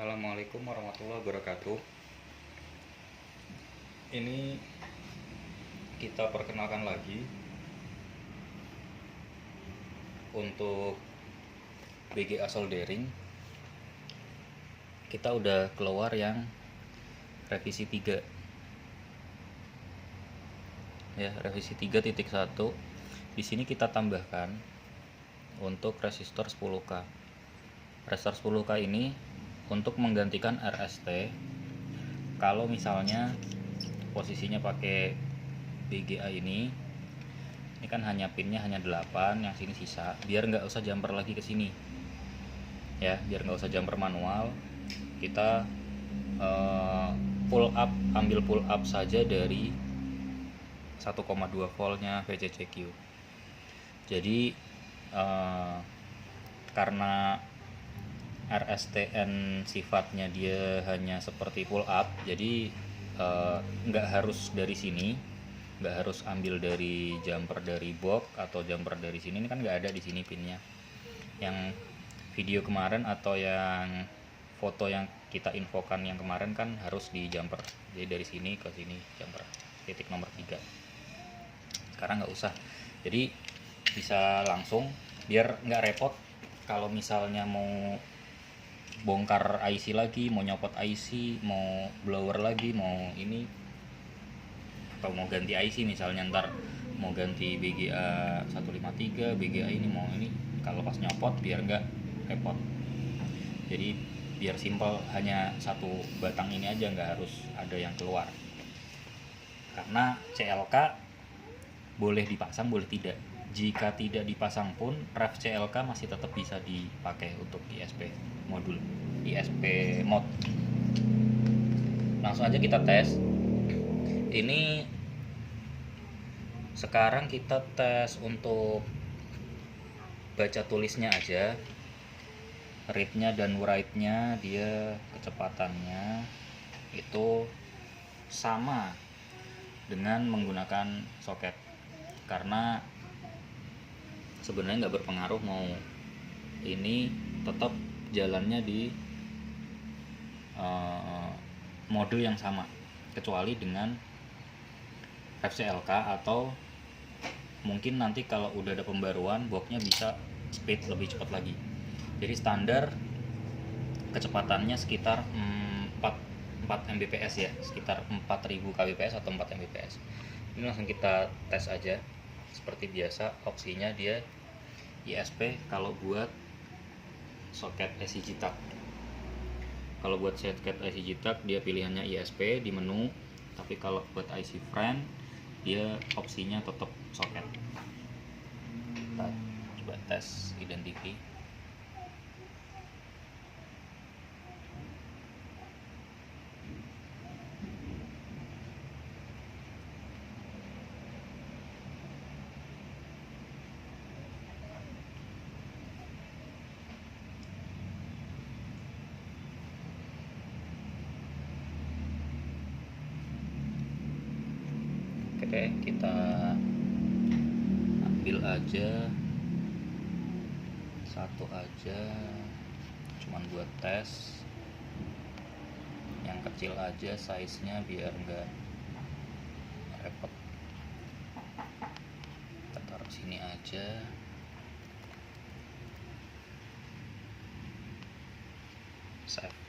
Assalamualaikum warahmatullahi wabarakatuh. Ini kita perkenalkan lagi untuk BGA soldering. Kita udah keluar yang revisi 3. Ya, revisi 3.1. Di sini kita tambahkan untuk resistor 10K. Resistor 10K ini untuk menggantikan RST kalau misalnya posisinya pakai BGA ini kan hanya pinnya hanya 8, yang sini sisa, biar nggak usah jumper lagi ke sini ya, biar nggak usah jumper manual. Kita ambil pull up saja dari 1,2 voltnya VCCQ. Jadi karena RSTN sifatnya dia hanya seperti pull up, jadi nggak harus dari sini, nggak harus ambil dari jumper dari box atau jumper dari sini. Ini kan nggak ada di sini pinnya. Yang video kemarin atau yang foto yang kita infokan yang kemarin kan harus di jumper, jadi dari sini ke sini jumper titik nomor 3. Sekarang nggak usah, jadi bisa langsung, biar nggak repot kalau misalnya mau bongkar IC lagi, mau nyopot IC, mau blower lagi, mau ini, atau mau ganti IC misalnya, ntar mau ganti BGA 153, BGA ini mau ini, kalau pas nyopot biar nggak repot. Jadi biar simpel, hanya satu batang ini aja, nggak harus ada yang keluar. Karena CLK boleh dipasang, boleh tidak. Jika tidak dipasang pun ref CLK masih tetap bisa dipakai untuk ISP modul, ISP mod. Langsung aja kita tes. Ini sekarang kita tes untuk baca tulisnya aja, read-nya dan write-nya, dia kecepatannya itu sama dengan menggunakan soket. Karena sebenarnya nggak berpengaruh, mau ini tetap jalannya di modul yang sama, kecuali dengan FCLK, atau mungkin nanti kalau udah ada pembaruan boxnya bisa speed lebih cepat lagi. Jadi standar kecepatannya sekitar 4 Mbps ya, sekitar 4000 kbps atau 4 Mbps. Ini langsung kita tes aja. Seperti biasa, opsinya dia ISP kalau buat soket IC JTAG. Kalau buat soket IC JTAG dia pilihannya ISP di menu, tapi kalau buat IC friend dia opsinya tetap soket. Kita coba tes identifi. Oke, kita ambil aja satu aja, cuman buat tes yang kecil aja size nya biar enggak repot. Kita taruh sini aja. Save.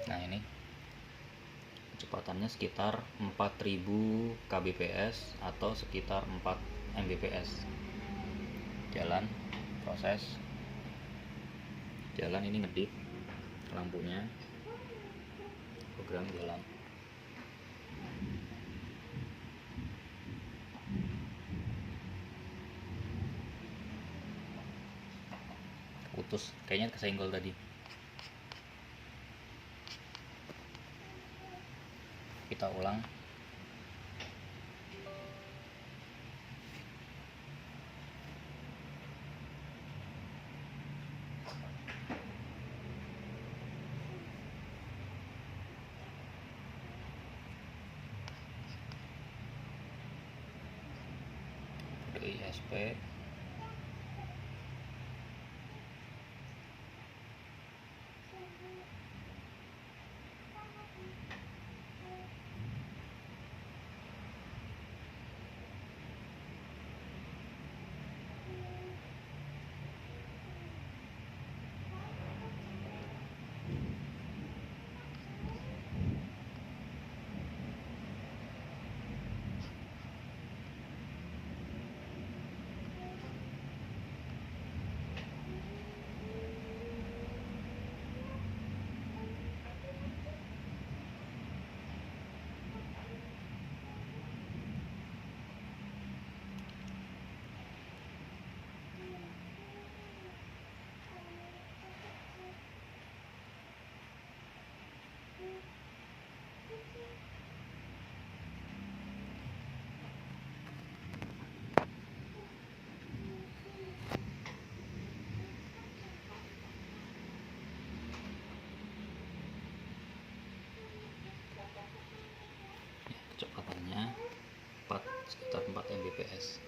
Nah, ini kecepatannya sekitar 4000 kbps atau sekitar 4 Mbps. Jalan, proses jalan, ini ngedip lampunya, program jalan. Putus, kayaknya kesenggol tadi. Kita ulang. mode ISP. Kecepatannya sekitar 4 Mbps.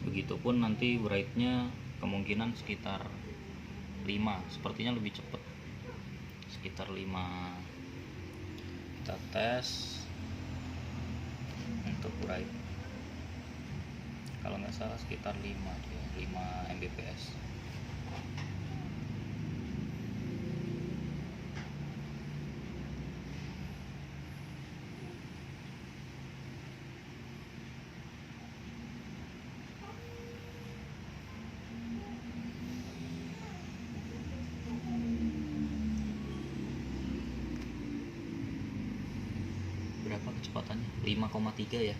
Begitupun nanti write-nya kemungkinan sekitar 5, sepertinya lebih cepat, sekitar 5. Kita tes untuk write, kalau nggak salah sekitar 5 Mbps. Berapa kecepatannya? 5,3 ya,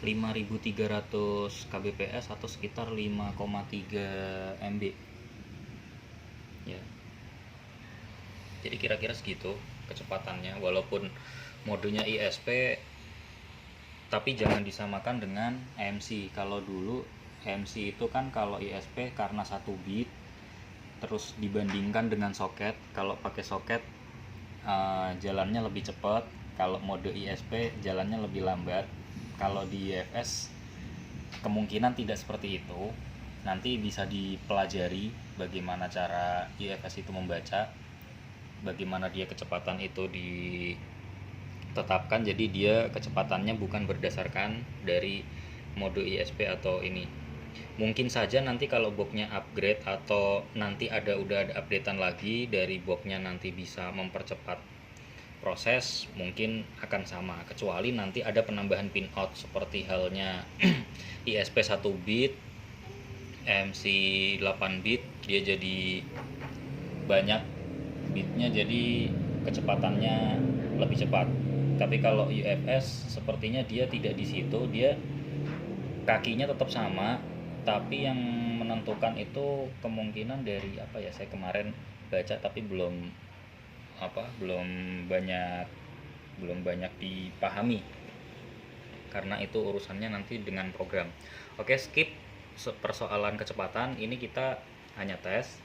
5300 kbps atau sekitar 5,3 MB ya. Jadi kira-kira segitu kecepatannya, walaupun modenya ISP, tapi jangan disamakan dengan AMC. Kalau dulu AMC itu kan kalau ISP karena 1 bit, terus dibandingkan dengan soket, kalau pakai soket jalannya lebih cepat, kalau mode ISP jalannya lebih lambat. Kalau di UFS kemungkinan tidak seperti itu. Nanti bisa dipelajari bagaimana cara UFS itu membaca, bagaimana dia kecepatan itu ditetapkan. Jadi dia kecepatannya bukan berdasarkan dari mode ISP atau ini. Mungkin saja nanti kalau boxnya upgrade atau nanti udah ada updatean lagi dari boxnya, nanti bisa mempercepat proses, mungkin akan sama, kecuali nanti ada penambahan pinout seperti halnya ISP 1 bit, MC 8 bit, dia jadi banyak bitnya, jadi kecepatannya lebih cepat. Tapi kalau UFS sepertinya dia tidak di situ, dia kakinya tetap sama, tapi yang menentukan itu kemungkinan dari apa ya, saya kemarin baca tapi belum banyak dipahami, karena itu urusannya nanti dengan program. Oke, skip persoalan kecepatan, ini kita hanya tes.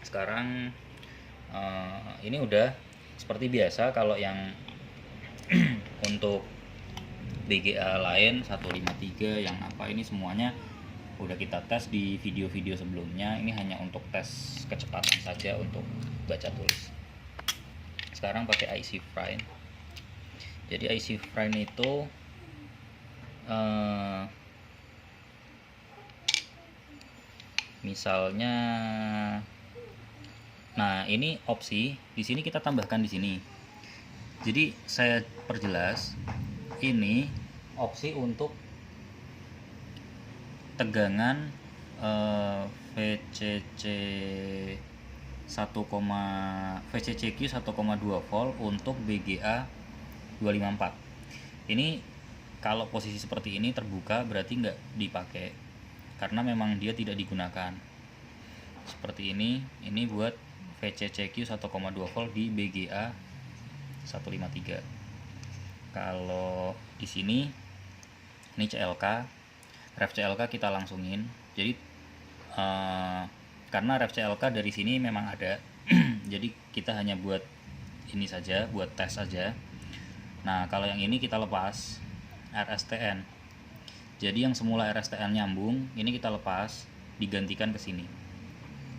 Sekarang ini udah seperti biasa. Kalau yang untuk BGA lain 153 yang apa, ini semuanya udah kita tes di video-video sebelumnya. Ini hanya untuk tes kecepatan saja untuk baca tulis. Sekarang pakai IC Frame. Jadi IC Frame itu misalnya, nah ini opsi di sini kita tambahkan di sini. Jadi saya perjelas, ini opsi untuk tegangan VCCQ 1,2 volt untuk BGA 254. Ini kalau posisi seperti ini terbuka berarti nggak dipakai, karena memang dia tidak digunakan. Seperti ini buat VCCQ 1,2 volt di BGA 153. Kalau di sini ini CLK, ref CLK kita langsungin. Jadi karena ref CLK dari sini memang ada jadi kita hanya buat ini saja, buat tes saja. Nah kalau yang ini kita lepas RSTN, jadi yang semula RSTN nyambung ini kita lepas, digantikan ke sini.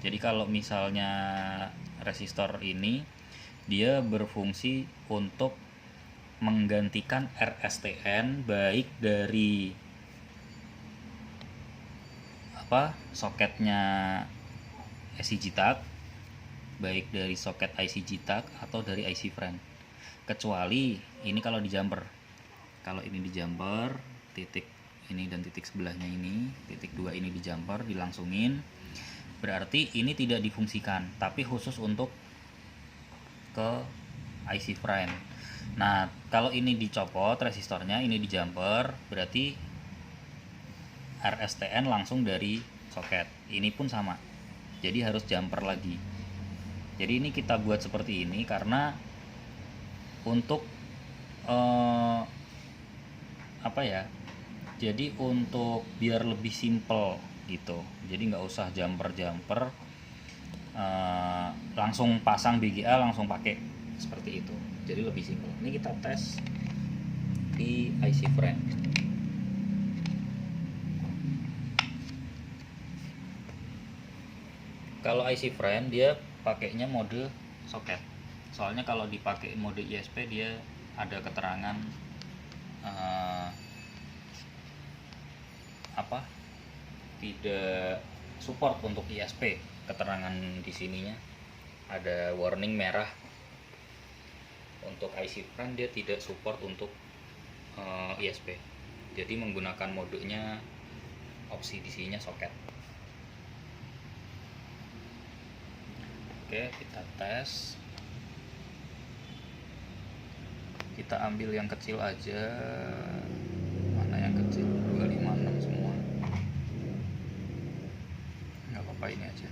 Jadi kalau misalnya resistor ini dia berfungsi untuk menggantikan RSTN baik dari soketnya IC JTAG, baik dari soket IC JTAG atau dari IC frame. Kecuali ini kalau di jumper. Kalau ini di jumper, titik ini dan titik sebelahnya ini, titik 2 ini di jumper, dilangsungin, berarti ini tidak difungsikan, tapi khusus untuk ke IC frame. Nah, kalau ini dicopot resistornya, ini di jumper, berarti RSTN langsung dari soket. Ini pun sama. Jadi harus jumper lagi. Jadi ini kita buat seperti ini karena untuk jadi untuk biar lebih simple gitu. Jadi nggak usah jumper langsung pasang BGA langsung pakai seperti itu. Jadi lebih simple. Ini kita tes di IC frame. Kalau IC frame dia pakainya mode soket. Soalnya kalau dipakai mode ISP dia ada keterangan tidak support untuk ISP. Keterangan di sininya ada warning merah. Untuk IC frame dia tidak support untuk ISP. Jadi menggunakan modenya opsi di sininya soket. Oke, kita tes. Kita ambil yang kecil aja. Mana yang kecil? 256 semua. Nggak apa-apa, ini aja.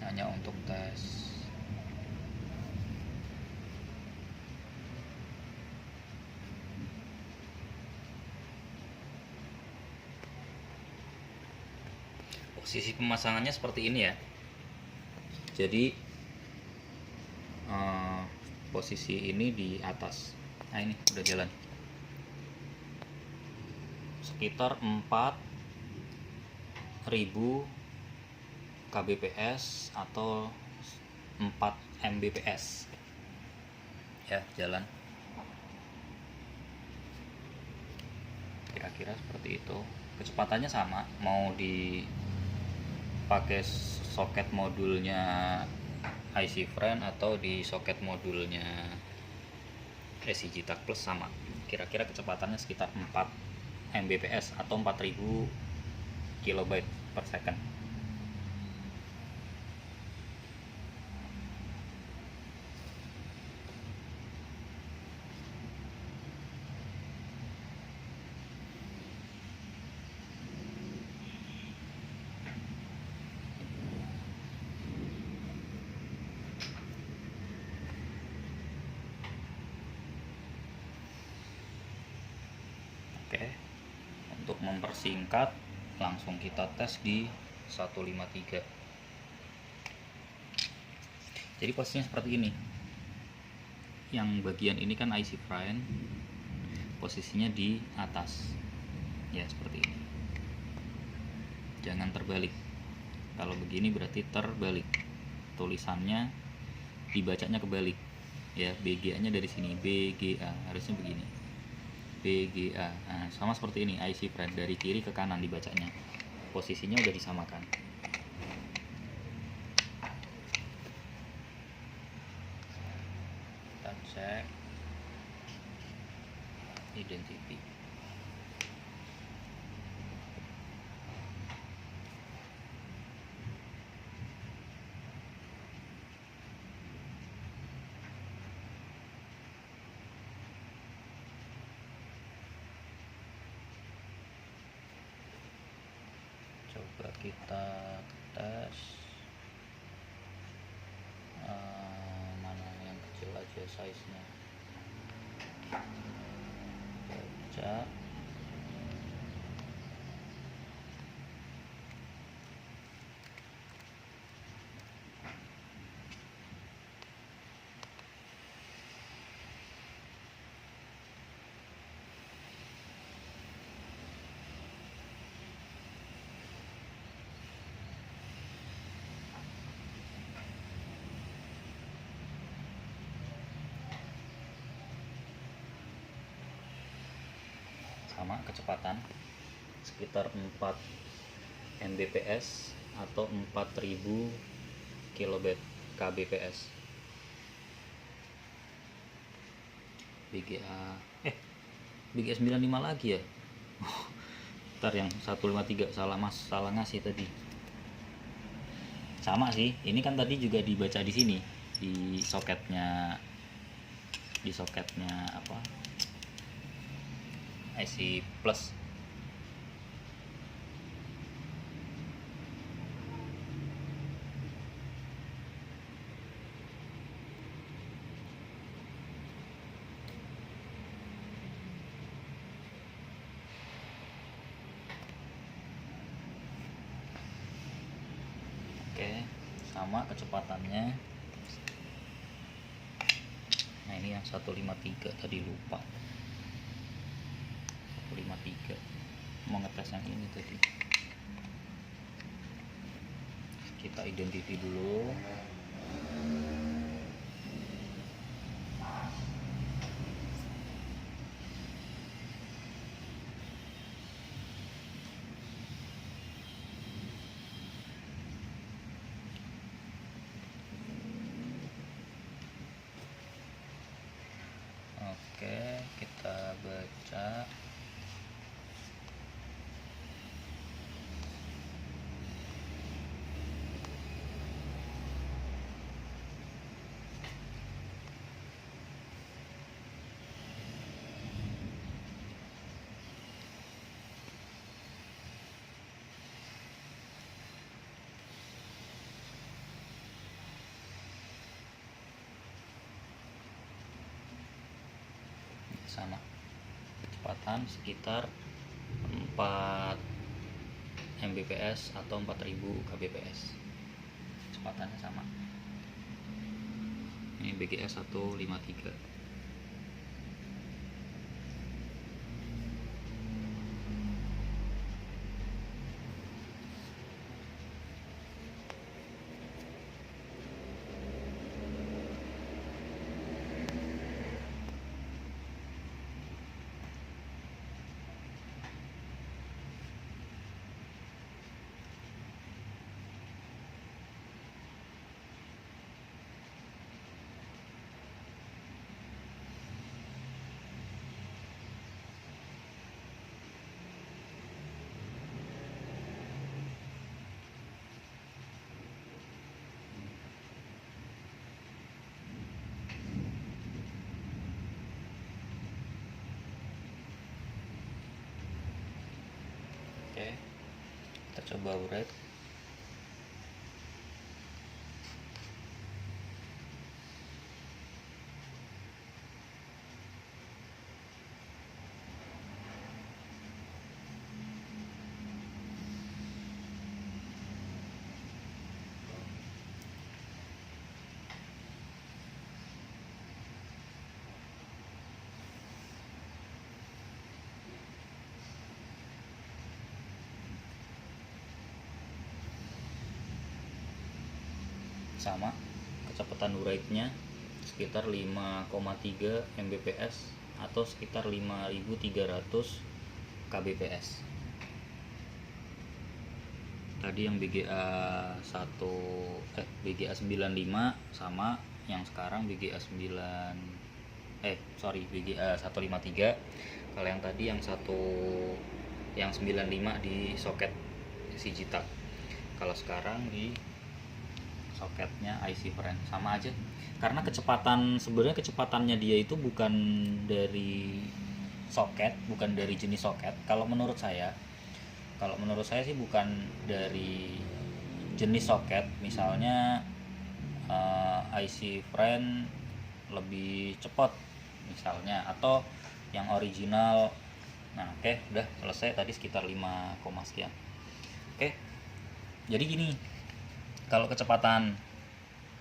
Hanya untuk tes. Posisi pemasangannya seperti ini ya. Jadi posisi ini di atas. Nah ini udah jalan. Sekitar 4000 kbps atau 4 mbps. Ya, jalan. Kira-kira seperti itu. Kecepatannya sama, mau dipakai soket modulnya IC frame atau di soket modulnya IC JTAG Plus sama. Kira-kira kecepatannya sekitar 4 mbps atau 4000 kilobyte per second. Oke, untuk mempersingkat langsung kita tes di 153. Jadi posisinya seperti ini. Yang bagian ini kan IC frame, posisinya di atas. Ya, seperti ini. Jangan terbalik. Kalau begini berarti terbalik. Tulisannya dibacanya kebalik. Ya, BGA-nya dari sini, BGA, harusnya begini. BGA. Nah, sama seperti ini IC frame, dari kiri ke kanan dibacanya. Posisinya udah disamakan. Kita cek identity. coba kita tes mana yang kecil aja size nya, baca. Sama kecepatan sekitar 4 Mbps atau 4000 kbps. BGA 95 lagi ya. Ntar yang 153 salah ngasih tadi. Sama sih, ini kan tadi juga dibaca di sini di soketnya apa, IC plus. Oke, sama kecepatannya. Nah ini yang 153 tadi lupa, 153 mau ngetes yang ini tadi. Kita identifikasi dulu. Oke, kita baca. Sama kecepatan sekitar 4 Mbps atau 4000 kbps, kecepatannya sama. Ini BGA 153. Oke, kita coba urai. Sama kecepatan write-nya sekitar 5,3 Mbps atau sekitar 5300 kbps. Tadi yang BGA 95 sama, yang sekarang BGA 153. Kalau yang tadi yang 95 di soket Sigitak. Kalau sekarang di soketnya IC friend. Sama aja, karena sebenarnya kecepatannya dia itu bukan dari soket, bukan dari jenis soket. Kalau menurut saya, Kalau menurut saya sih bukan dari jenis soket, misalnya IC friend lebih cepat misalnya, atau yang original. Nah oke, udah selesai tadi sekitar 5, sekian. Oke, jadi gini, kalau kecepatan,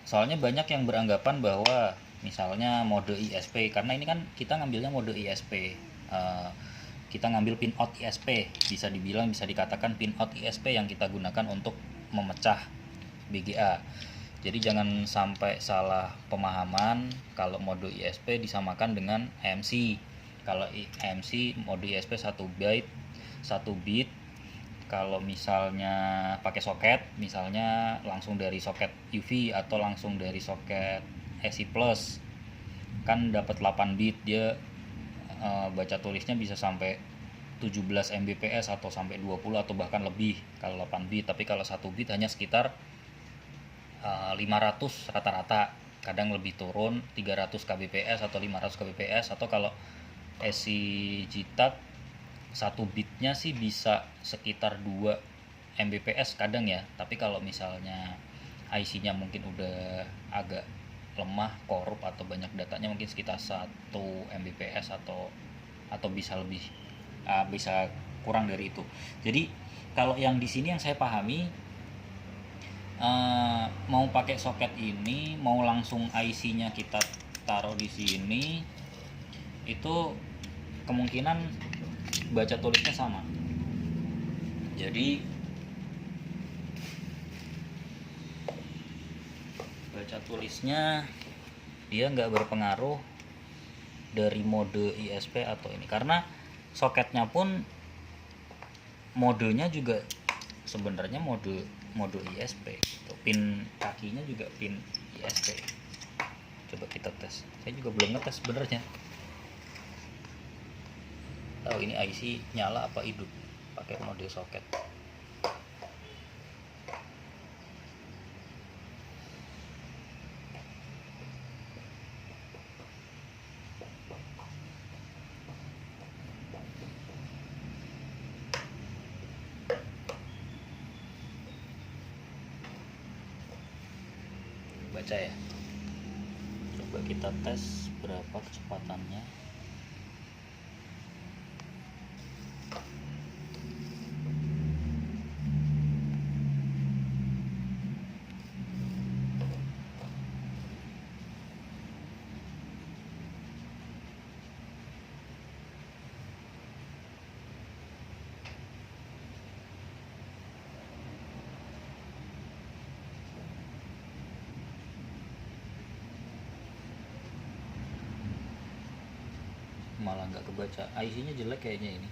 soalnya banyak yang beranggapan bahwa misalnya mode ISP, karena ini kan kita ngambilnya mode ISP, kita ngambil pin out ISP, bisa dikatakan pin out ISP yang kita gunakan untuk memecah BGA. Jadi jangan sampai salah pemahaman kalau mode ISP disamakan dengan AMC. Kalau AMC mode ISP 1 bit. Kalau misalnya pakai soket, misalnya langsung dari soket UV atau langsung dari soket SI plus, kan dapat 8 bit, dia baca tulisnya bisa sampai 17 Mbps atau sampai 20 atau bahkan lebih kalau 8 bit. Tapi kalau 1 bit hanya sekitar 500 rata-rata, kadang lebih turun 300 kbps atau 500 kbps, atau kalau SI JTAG 1 bitnya sih bisa sekitar 2 Mbps kadang ya. Tapi kalau misalnya IC-nya mungkin udah agak lemah, korup atau banyak datanya, mungkin sekitar 1 Mbps atau bisa lebih, bisa kurang dari itu. Jadi kalau yang di sini yang saya pahami, mau pakai soket ini, mau langsung IC-nya kita taruh di sini, itu kemungkinan baca tulisnya sama. Jadi baca tulisnya dia nggak berpengaruh dari mode ISP atau ini, karena soketnya pun modenya juga sebenarnya mode ISP gitu. Pin kakinya juga pin ISP. Coba kita tes. Saya juga belum ngetes sebenarnya. Tahu ini IC nyala apa hidup pakai mode soket. Baca ya. Coba kita tes berapa kecepatannya. Malah nggak kebaca, IC-nya jelek kayaknya ini.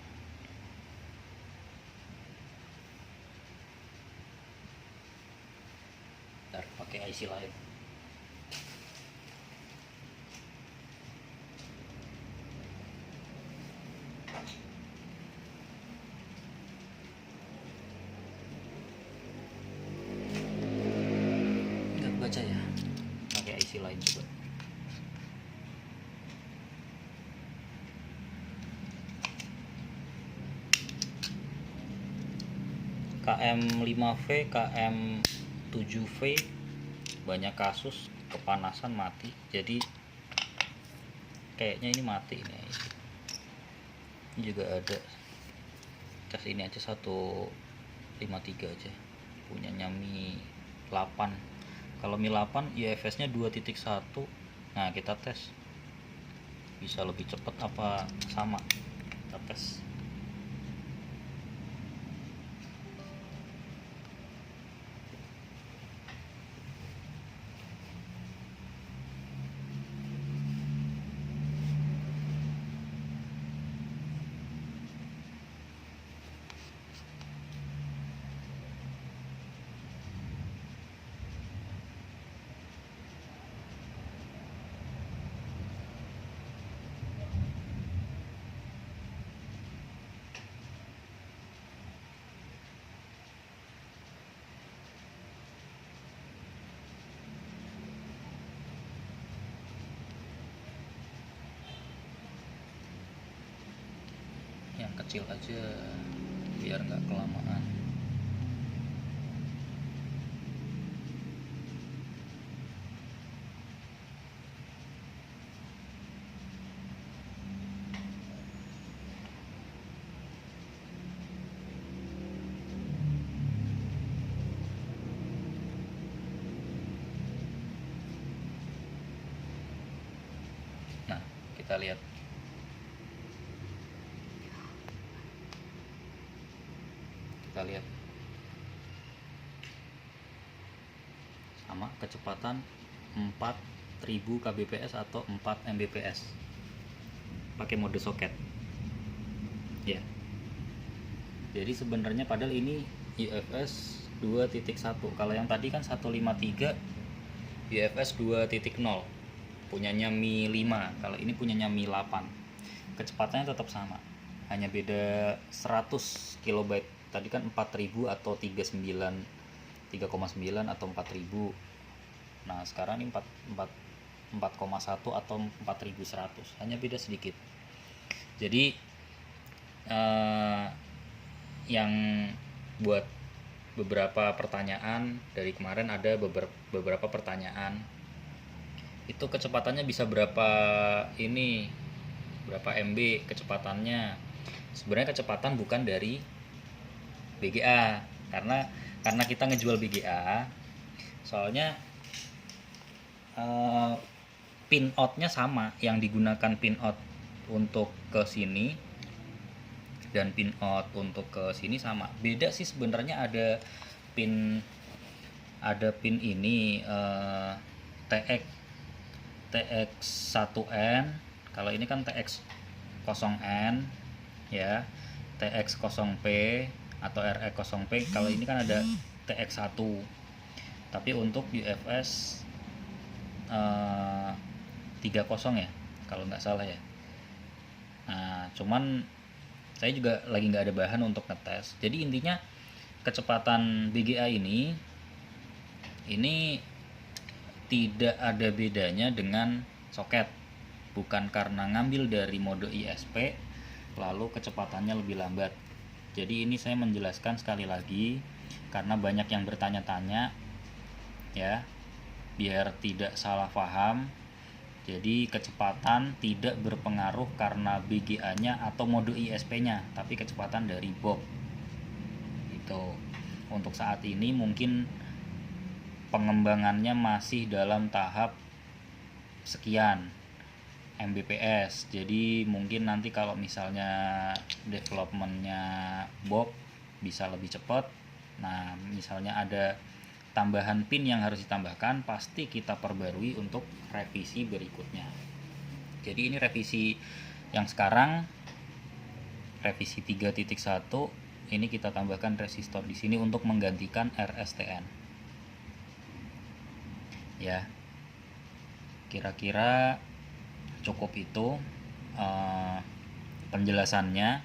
Ntar pakai IC lain. Nggak kebaca ya, pakai IC lain coba. KM5V, KM7V banyak kasus kepanasan mati. Jadi kayaknya ini mati nih. Ini juga ada. Cas ini aja 153 aja. Punyanya Mi 8. Kalau Mi 8 UFS-nya 2.1. Nah, kita tes. Bisa lebih cepat apa sama? Kita tes. Yang kecil aja biar nggak kelamaan. Nah, kita lihat. Kita lihat. Sama kecepatan 4000 kbps atau 4 mbps. Pakai mode soket. Ya. Jadi sebenarnya padahal ini UFS 2.1. Kalau yang tadi kan 153 UFS 2.0. Punyanya Mi 5, kalau ini punyanya Mi 8. Kecepatannya tetap sama, hanya beda 100 KB. Tadi kan 4000 atau 3,9 atau 4000. Nah sekarang ini 4,1 atau 4100, hanya beda sedikit. Jadi yang buat beberapa pertanyaan dari kemarin, ada beberapa pertanyaan itu kecepatannya bisa berapa MB kecepatannya. Sebenarnya kecepatan bukan dari BGA, karena kita ngejual BGA, soalnya pin outnya sama, yang digunakan pin out untuk ke sini dan pin out untuk ke sini sama. Beda sih sebenarnya, ada pin ini TX1N, kalau ini kan TX0N ya, TX0P atau RE0P. Kalau ini kan ada TX1. Tapi untuk UFS 30 ya kalau nggak salah ya. Nah cuman saya juga lagi nggak ada bahan untuk ngetes. Jadi intinya kecepatan BGA ini tidak ada bedanya dengan soket, bukan karena ngambil dari mode ISP lalu kecepatannya lebih lambat. Jadi ini saya menjelaskan sekali lagi karena banyak yang bertanya-tanya ya, biar tidak salah paham. Jadi kecepatan tidak berpengaruh karena BGA-nya atau mode ISP-nya, tapi kecepatan dari box. Itu untuk saat ini mungkin pengembangannya masih dalam tahap sekian Mbps. Jadi mungkin nanti kalau misalnya developmentnya box bisa lebih cepat. Nah misalnya ada tambahan pin yang harus ditambahkan, pasti kita perbarui untuk revisi berikutnya. Jadi ini revisi yang sekarang, revisi 3.1. Ini kita tambahkan resistor di sini untuk menggantikan RSTN. Ya, kira-kira cukup itu penjelasannya,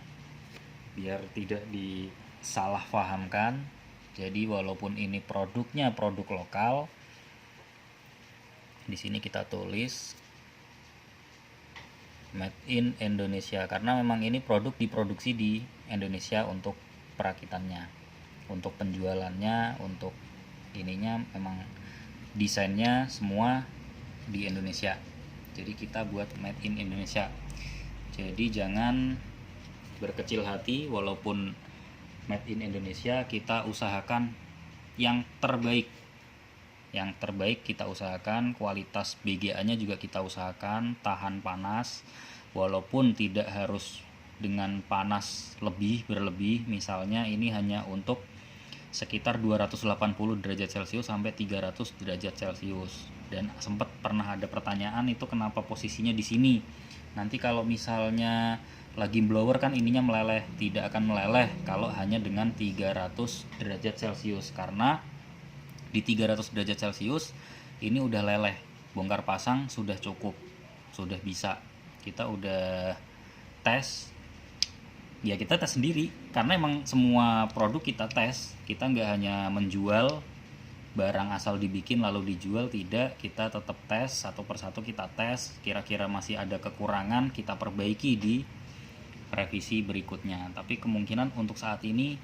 biar tidak disalahpahamkan. Jadi walaupun ini produknya produk lokal, di sini kita tulis made in Indonesia karena memang ini produk diproduksi di Indonesia untuk perakitannya, untuk penjualannya, untuk ininya memang desainnya semua di Indonesia. Jadi kita buat made in Indonesia. Jadi jangan berkecil hati, walaupun made in Indonesia, kita usahakan yang terbaik. Yang terbaik kita usahakan, kualitas BGA-nya juga kita usahakan, tahan panas, walaupun tidak harus dengan panas berlebih. Misalnya ini hanya untuk sekitar 280 derajat Celcius sampai 300 derajat Celcius. Dan sempat pernah ada pertanyaan itu kenapa posisinya di sini. Nanti kalau misalnya lagi blower kan ininya meleleh, tidak akan meleleh kalau hanya dengan 300 derajat Celcius, karena di 300 derajat Celcius ini udah leleh. Bongkar pasang sudah cukup, sudah bisa. Kita udah tes. Ya kita tes sendiri, karena emang semua produk kita tes. Kita nggak hanya menjual barang asal dibikin lalu dijual, tidak. Kita tetap tes satu persatu, kita tes. Kira-kira masih ada kekurangan, kita perbaiki di revisi berikutnya. Tapi kemungkinan untuk saat ini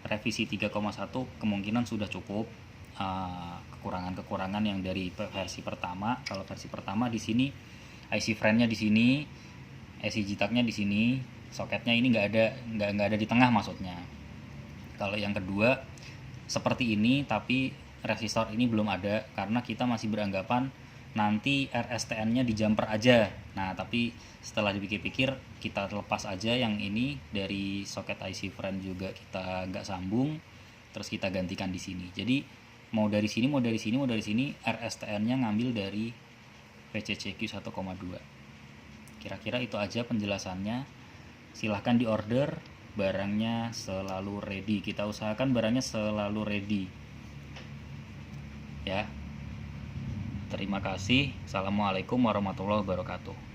revisi 3,1 kemungkinan sudah cukup. Kekurangan-kekurangan yang dari versi pertama. Kalau versi pertama di sini IC frame-nya di sini, IC JTAG-nya di sini, soketnya ini nggak ada di tengah maksudnya. Kalau yang kedua seperti ini, tapi resistor ini belum ada karena kita masih beranggapan nanti RSTN-nya di jumper aja. Nah, tapi setelah dipikir-pikir kita lepas aja yang ini, dari soket IC frame juga kita nggak sambung, terus kita gantikan di sini. Jadi mau dari sini, mau dari sini, mau dari sini, RSTN-nya ngambil dari VCCQ 1,2. Kira-kira itu aja penjelasannya. Silahkan di order, barangnya selalu ready. Kita usahakan barangnya selalu ready ya. Terima kasih. Assalamualaikum warahmatullahi wabarakatuh.